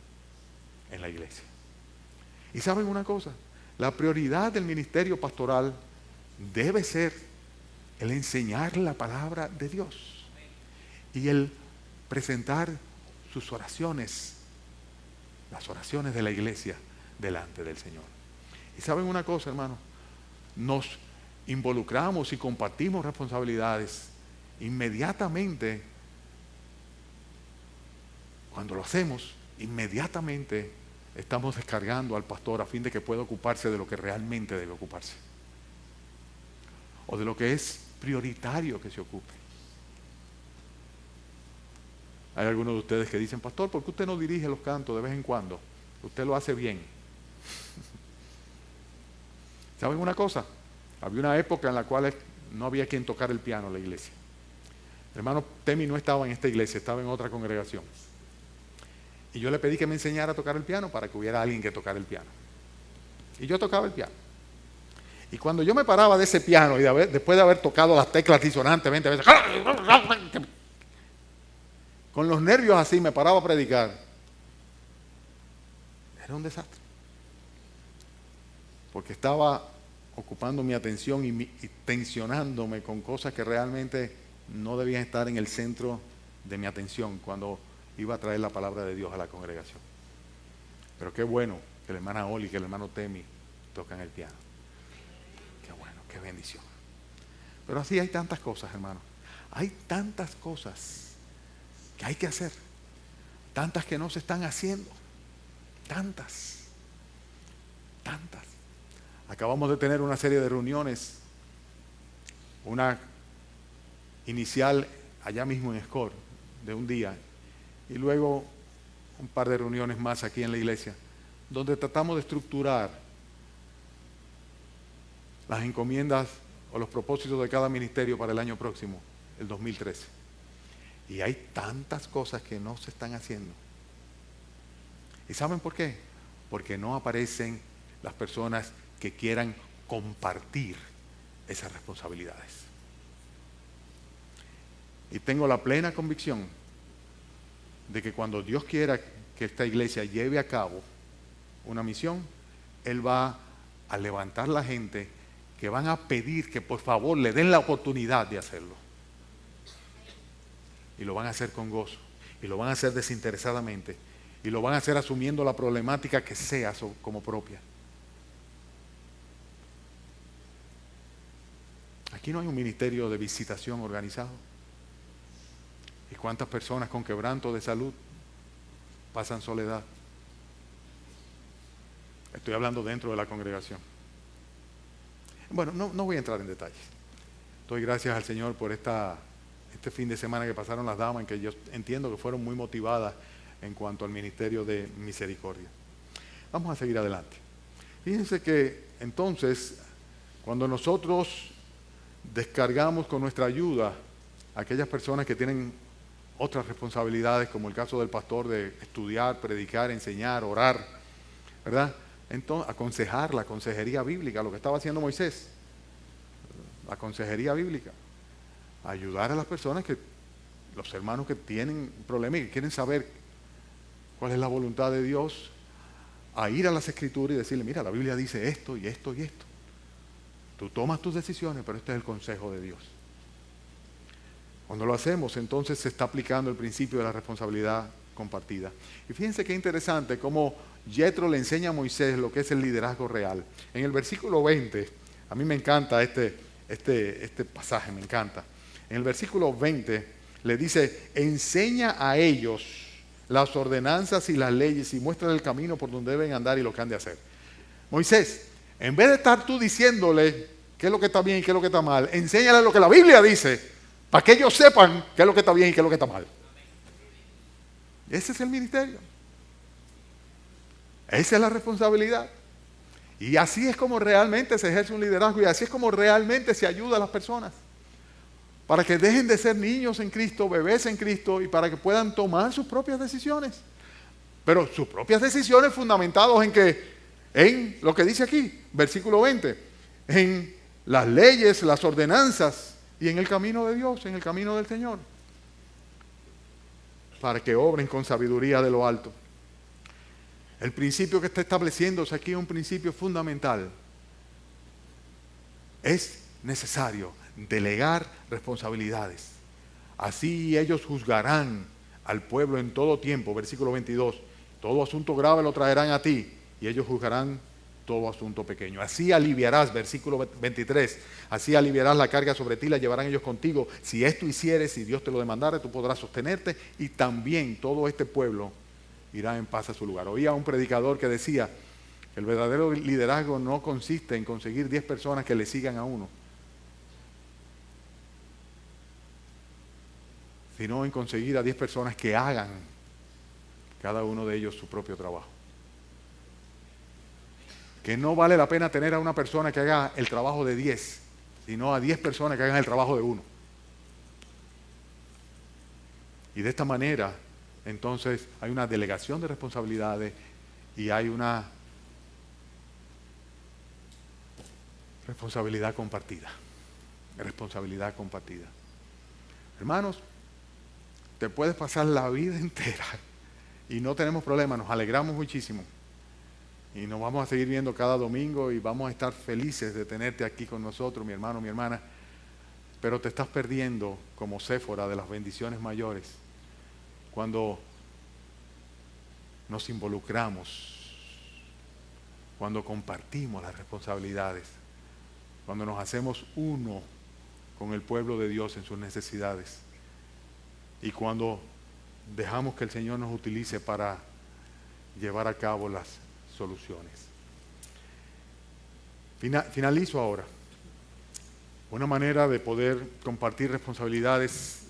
en la iglesia. Y ¿saben una cosa? La prioridad del ministerio pastoral debe ser el enseñar la palabra de Dios y el presentar sus oraciones, las oraciones de la iglesia delante del Señor. Y ¿saben una cosa, hermano? Nos involucramos y compartimos responsabilidades inmediatamente. Cuando lo hacemos, inmediatamente estamos descargando al pastor a fin de que pueda ocuparse de lo que realmente debe ocuparse. O de lo que es prioritario que se ocupe. Hay algunos de ustedes que dicen, pastor, ¿por qué usted no dirige los cantos de vez en cuando? Usted lo hace bien. ¿Saben una cosa? Había una época en la cual no había quien tocar el piano en la iglesia. El hermano Temi no estaba en esta iglesia, estaba en otra congregación. Y yo le pedí que me enseñara a tocar el piano para que hubiera alguien que tocara el piano. Y yo tocaba el piano. Y cuando yo me paraba de ese piano y después de haber tocado las teclas disonantes 20 veces, con los nervios así me paraba a predicar. Era un desastre. Porque estaba ocupando mi atención y tensionándome con cosas que realmente no debían estar en el centro de mi atención cuando iba a traer la palabra de Dios a la congregación. Pero qué bueno que la hermana Oli y que el hermano Temi tocan el piano. Qué bueno, qué bendición. Pero así hay tantas cosas, hermanos. Hay tantas cosas que hay que hacer. Tantas que no se están haciendo. Tantas. Acabamos de tener una serie de reuniones. Una inicial allá mismo en Score, de un día. Y luego un par de reuniones más aquí en la iglesia, donde tratamos de estructurar las encomiendas o los propósitos de cada ministerio para el año próximo, el 2013. Y hay tantas cosas que no se están haciendo. ¿Y saben por qué? Porque no aparecen las personas que quieran compartir esas responsabilidades. Y tengo la plena convicción de que cuando Dios quiera que esta iglesia lleve a cabo una misión, Él va a levantar la gente que van a pedir que por favor le den la oportunidad de hacerlo. Y lo van a hacer con gozo, y lo van a hacer desinteresadamente, y lo van a hacer asumiendo la problemática que sea como propia. Aquí no hay un ministerio de visitación organizado. ¿Y cuántas personas con quebranto de salud pasan soledad? Estoy hablando dentro de la congregación. Bueno, no voy a entrar en detalles. Doy gracias al Señor por este fin de semana que pasaron las damas, en que yo entiendo que fueron muy motivadas en cuanto al ministerio de misericordia. Vamos a seguir adelante. Fíjense que entonces, cuando nosotros descargamos con nuestra ayuda a aquellas personas que tienen otras responsabilidades, como el caso del pastor de estudiar, predicar, enseñar, orar, ¿verdad? Entonces, aconsejar, la consejería bíblica, lo que estaba haciendo Moisés, la consejería bíblica, ayudar a las personas los hermanos que tienen problemas y que quieren saber cuál es la voluntad de Dios, a ir a las Escrituras y decirle, mira, la Biblia dice esto y esto y esto. Tú tomas tus decisiones, pero este es el consejo de Dios. Cuando lo hacemos, entonces se está aplicando el principio de la responsabilidad compartida. Y fíjense qué interesante cómo Yetro le enseña a Moisés lo que es el liderazgo real. En el versículo 20, a mí me encanta este pasaje, me encanta. En el versículo 20 le dice, enseña a ellos las ordenanzas y las leyes y muéstrale el camino por donde deben andar y lo que han de hacer. Moisés, en vez de estar tú diciéndole qué es lo que está bien y qué es lo que está mal, enséñale lo que la Biblia dice, para que ellos sepan qué es lo que está bien y qué es lo que está mal. Ese es el ministerio. Esa es la responsabilidad. Y así es como realmente se ejerce un liderazgo y así es como realmente se ayuda a las personas. Para que dejen de ser niños en Cristo, bebés en Cristo y para que puedan tomar sus propias decisiones. Pero sus propias decisiones fundamentadas en lo que dice aquí, versículo 20, en las leyes, las ordenanzas y en el camino de Dios, en el camino del Señor. Para que obren con sabiduría de lo alto. El principio que está estableciéndose aquí es un principio fundamental. Es necesario delegar responsabilidades. Así ellos juzgarán al pueblo en todo tiempo, versículo 22. Todo asunto grave lo traerán a ti y ellos juzgarán todo asunto pequeño. Así aliviarás, versículo 23, así aliviarás la carga sobre ti, la llevarán ellos contigo. Si esto hicieres, si Dios te lo demandare, tú podrás sostenerte y también todo este pueblo irá en paz a su lugar. Oía un predicador que decía que el verdadero liderazgo no consiste en conseguir 10 personas que le sigan a uno, sino en conseguir a 10 personas que hagan cada uno de ellos su propio trabajo. Que no vale la pena tener a una persona que haga el trabajo de 10, sino a 10 personas que hagan el trabajo de uno. Y de esta manera, entonces, hay una delegación de responsabilidades y hay una responsabilidad compartida. Responsabilidad compartida. Hermanos, te puedes pasar la vida entera y no tenemos problema, nos alegramos muchísimo Y nos vamos a seguir viendo cada domingo y vamos a estar felices de tenerte aquí con nosotros, mi hermano, mi hermana. Pero te estás perdiendo como Séfora de las bendiciones mayores cuando nos involucramos, cuando compartimos las responsabilidades, cuando nos hacemos uno con el pueblo de Dios en sus necesidades y cuando dejamos que el Señor nos utilice para llevar a cabo las soluciones. Finalizo ahora. Una manera de poder compartir responsabilidades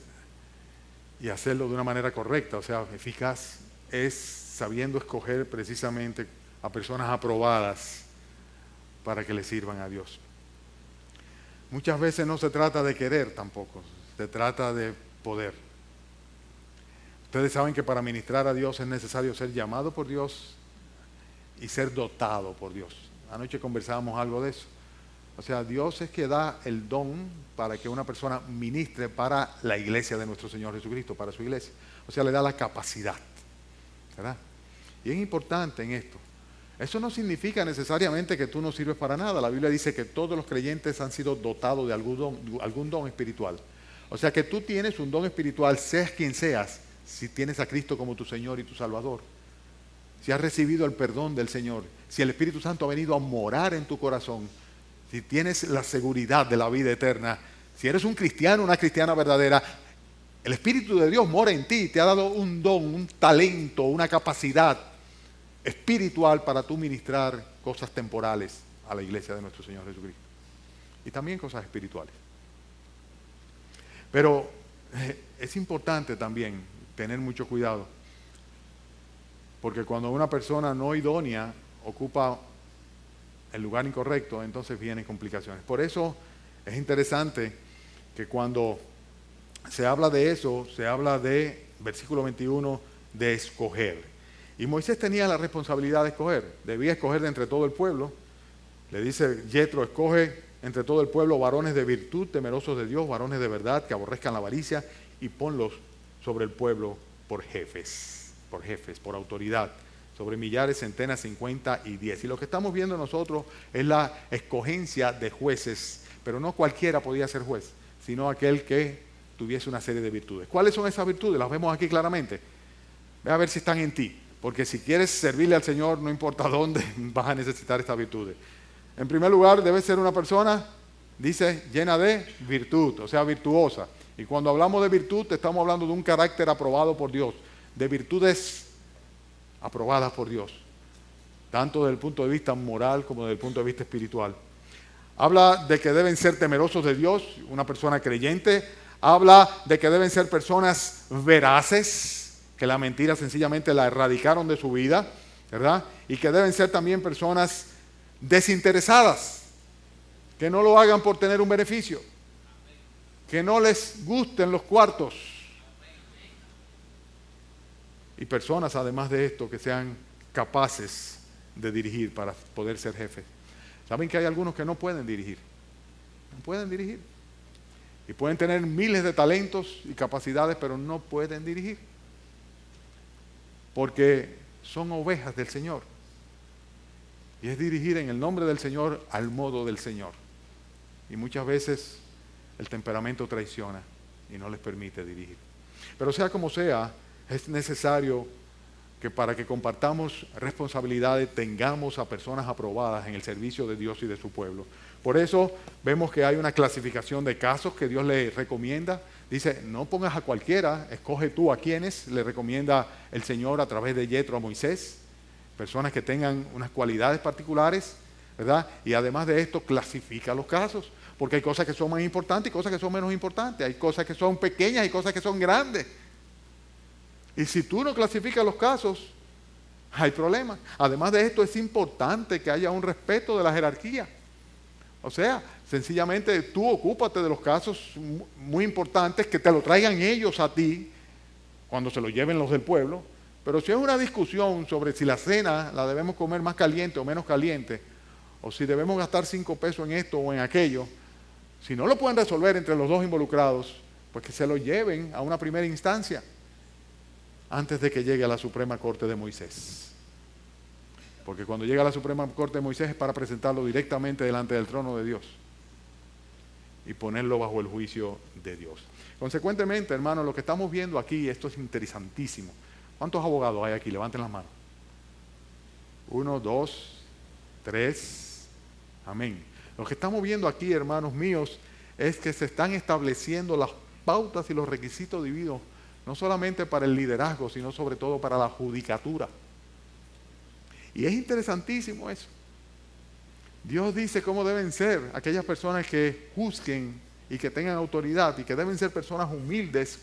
y hacerlo de una manera correcta, o sea, eficaz, es sabiendo escoger precisamente a personas aprobadas para que le sirvan a Dios. Muchas veces no se trata de querer tampoco, se trata de poder. Ustedes saben que para ministrar a Dios es necesario ser llamado por Dios y ser dotado por Dios. Anoche conversábamos algo de eso. O sea, Dios es que da el don para que una persona ministre para la iglesia de nuestro Señor Jesucristo, para su iglesia. O sea, le da la capacidad, ¿verdad? Y es importante en esto. Eso no significa necesariamente que tú no sirves para nada. La Biblia dice que todos los creyentes han sido dotados de algún don espiritual. O sea que tú tienes un don espiritual, seas quien seas, si tienes a Cristo como tu Señor y tu Salvador. Si has recibido el perdón del Señor, si el Espíritu Santo ha venido a morar en tu corazón, si tienes la seguridad de la vida eterna, si eres un cristiano, una cristiana verdadera, el Espíritu de Dios mora en ti, te ha dado un don, un talento, una capacidad espiritual para tú ministrar cosas temporales a la iglesia de nuestro Señor Jesucristo. Y también cosas espirituales. Pero es importante también tener mucho cuidado, porque cuando una persona no idónea ocupa el lugar incorrecto, entonces vienen complicaciones. Por eso es interesante que cuando se habla de eso, se habla de, versículo 21, de escoger. Y Moisés tenía la responsabilidad de escoger, debía escoger de entre todo el pueblo. Le dice Yetro, escoge entre todo el pueblo varones de virtud, temerosos de Dios, varones de verdad, que aborrezcan la avaricia, y ponlos sobre el pueblo por jefes, por autoridad, sobre millares, centenas, 50 y 10. Y lo que estamos viendo nosotros es la escogencia de jueces, pero no cualquiera podía ser juez, sino aquel que tuviese una serie de virtudes. ¿Cuáles son esas virtudes? Las vemos aquí claramente. Ve a ver si están en ti, porque si quieres servirle al Señor, no importa dónde, vas a necesitar estas virtudes. En primer lugar, debe ser una persona, dice, llena de virtud, o sea, virtuosa. Y cuando hablamos de virtud, estamos hablando de un carácter aprobado por Dios, de virtudes aprobadas por Dios, tanto desde el punto de vista moral como desde el punto de vista espiritual. Habla de que deben ser temerosos de Dios, una persona creyente. Habla de que deben ser personas veraces, que la mentira sencillamente la erradicaron de su vida, ¿verdad? Y que deben ser también personas desinteresadas, que no lo hagan por tener un beneficio, que no les gusten los cuartos. Y personas, además de esto, que sean capaces de dirigir para poder ser jefes. Saben que hay algunos que no pueden dirigir. No pueden dirigir. Y pueden tener miles de talentos y capacidades, pero no pueden dirigir. Porque son ovejas del Señor. Y es dirigir en el nombre del Señor al modo del Señor. Y muchas veces el temperamento traiciona y no les permite dirigir. Pero sea como sea, es necesario que para que compartamos responsabilidades tengamos a personas aprobadas en el servicio de Dios y de su pueblo. Por eso vemos que hay una clasificación de casos que Dios le recomienda. Dice, no pongas a cualquiera, escoge tú a quienes le recomienda el Señor a través de Yetro a Moisés. Personas que tengan unas cualidades particulares, ¿verdad? Y además de esto, clasifica los casos. Porque hay cosas que son más importantes y cosas que son menos importantes. Hay cosas que son pequeñas y cosas que son grandes. Y si tú no clasificas los casos, hay problemas. Además de esto, es importante que haya un respeto de la jerarquía. O sea, sencillamente tú ocúpate de los casos muy importantes, que te lo traigan ellos a ti, cuando se lo lleven los del pueblo. Pero si es una discusión sobre si la cena la debemos comer más caliente o menos caliente, o si debemos gastar 5 pesos en esto o en aquello, si no lo pueden resolver entre los dos involucrados, pues que se lo lleven a una primera instancia, antes de que llegue a la Suprema Corte de Moisés. Porque cuando llega a la Suprema Corte de Moisés es para presentarlo directamente delante del trono de Dios y ponerlo bajo el juicio de Dios. Consecuentemente, hermanos, lo que estamos viendo aquí, esto es interesantísimo. ¿Cuántos abogados hay aquí? Levanten las manos. 1, 2, 3. Amén. Lo que estamos viendo aquí, hermanos míos, es que se están estableciendo las pautas y los requisitos divinos, no solamente para el liderazgo, sino sobre todo para la judicatura. Y es interesantísimo eso. Dios dice cómo deben ser aquellas personas que juzguen y que tengan autoridad, y que deben ser personas humildes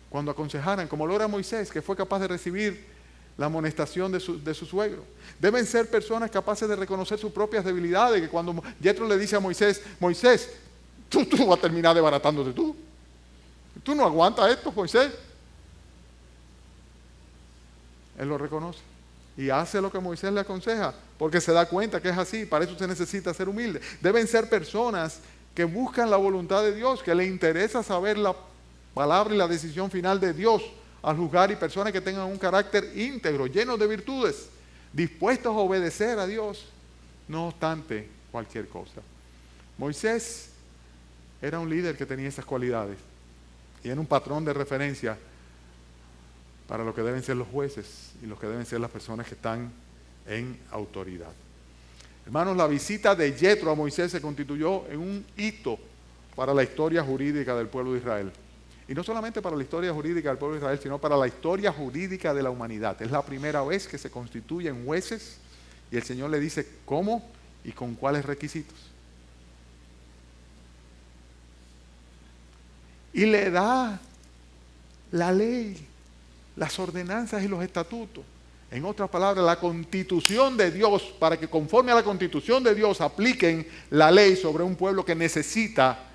cuando aconsejaran, como lo era Moisés, que fue capaz de recibir la amonestación de su suegro. Deben ser personas capaces de reconocer sus propias debilidades, que cuando Yetro le dice a Moisés, Moisés, tú vas a terminar desbaratándote tú. Tú no aguantas esto, Moisés. Él lo reconoce y hace lo que Moisés le aconseja, porque se da cuenta que es así. Para eso se necesita ser humilde. Deben ser personas que buscan la voluntad de Dios, que le interesa saber la palabra y la decisión final de Dios al juzgar, y personas que tengan un carácter íntegro, lleno de virtudes, dispuestos a obedecer a Dios, no obstante cualquier cosa. Moisés era un líder que tenía esas cualidades y era un patrón de referencia para lo que deben ser los jueces y los que deben ser las personas que están en autoridad. Hermanos, la visita de Yetro a Moisés se constituyó en un hito para la historia jurídica del pueblo de Israel. Y no solamente para la historia jurídica del pueblo de Israel, sino para la historia jurídica de la humanidad. Es la primera vez que se constituyen jueces y el Señor le dice cómo y con cuáles requisitos. Y le da la ley, las ordenanzas y los estatutos. En otras palabras, la constitución de Dios, para que conforme a la constitución de Dios apliquen la ley sobre un pueblo que necesita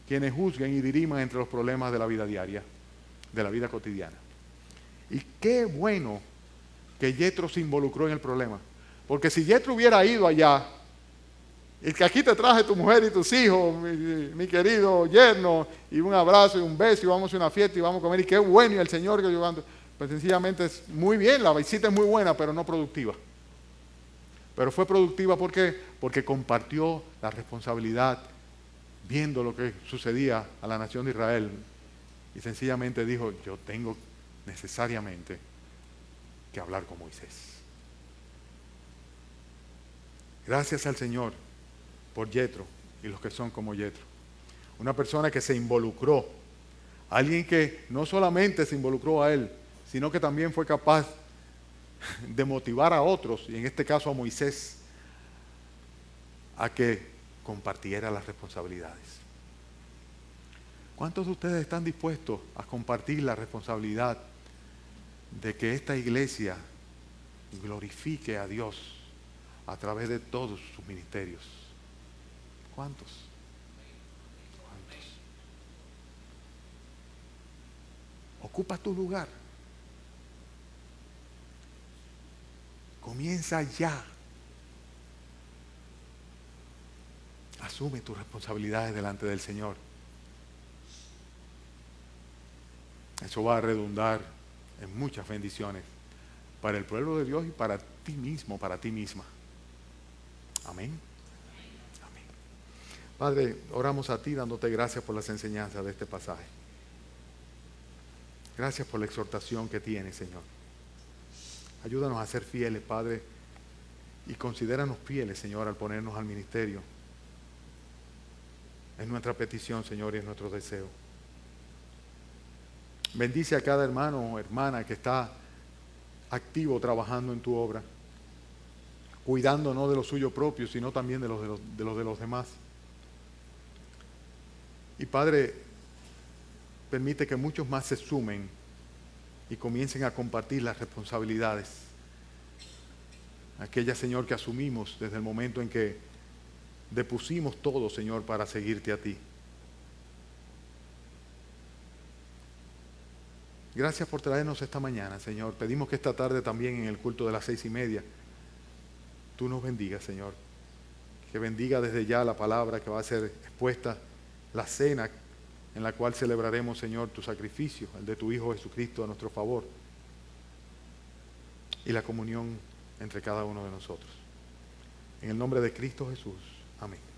quienes juzguen y diriman entre los problemas de la vida diaria, de la vida cotidiana. Y qué bueno que Yetro se involucró en el problema. Porque si Yetro hubiera ido allá, y que aquí te traje tu mujer y tus hijos, mi querido yerno, y un abrazo y un beso, y vamos a una fiesta y vamos a comer, y qué bueno, y el Señor que llevando. Pues sencillamente es muy bien, la visita es muy buena, pero no productiva. Pero fue productiva ¿por qué? Porque compartió la responsabilidad, viendo lo que sucedía a la nación de Israel, y sencillamente dijo, yo tengo necesariamente que hablar con Moisés. Gracias al Señor por Yetro y los que son como Yetro. Una persona que se involucró, alguien que no solamente se involucró a él, sino que también fue capaz de motivar a otros, y en este caso a Moisés, a que compartiera las responsabilidades. ¿Cuántos de ustedes están dispuestos a compartir la responsabilidad de que esta iglesia glorifique a Dios a través de todos sus ministerios? ¿Cuántos? ¿Cuántos? Ocupa tu lugar. Comienza ya. Asume tus responsabilidades delante del Señor. Eso va a redundar en muchas bendiciones para el pueblo de Dios y para ti mismo, para ti misma. Amén. Amén. Padre, oramos a ti dándote gracias por las enseñanzas de este pasaje. Gracias por la exhortación que tienes, Señor. Ayúdanos a ser fieles, Padre, y considéranos fieles, Señor, al ponernos al ministerio. Es nuestra petición, Señor, y es nuestro deseo. Bendice a cada hermano o hermana que está activo trabajando en tu obra, cuidando no de lo suyo propio, sino también de los demás. Y Padre, permite que muchos más se sumen y comiencen a compartir las responsabilidades. Aquella, Señor, que asumimos desde el momento en que depusimos todo, Señor, para seguirte a ti. Gracias por traernos esta mañana, Señor. Pedimos que esta tarde también en el culto de las 6:30 tú nos bendigas, Señor. Que bendiga desde ya la palabra que va a ser expuesta, la cena en la cual celebraremos, Señor, tu sacrificio, el de tu Hijo Jesucristo a nuestro favor, y la comunión entre cada uno de nosotros. En el nombre de Cristo Jesús. Amén.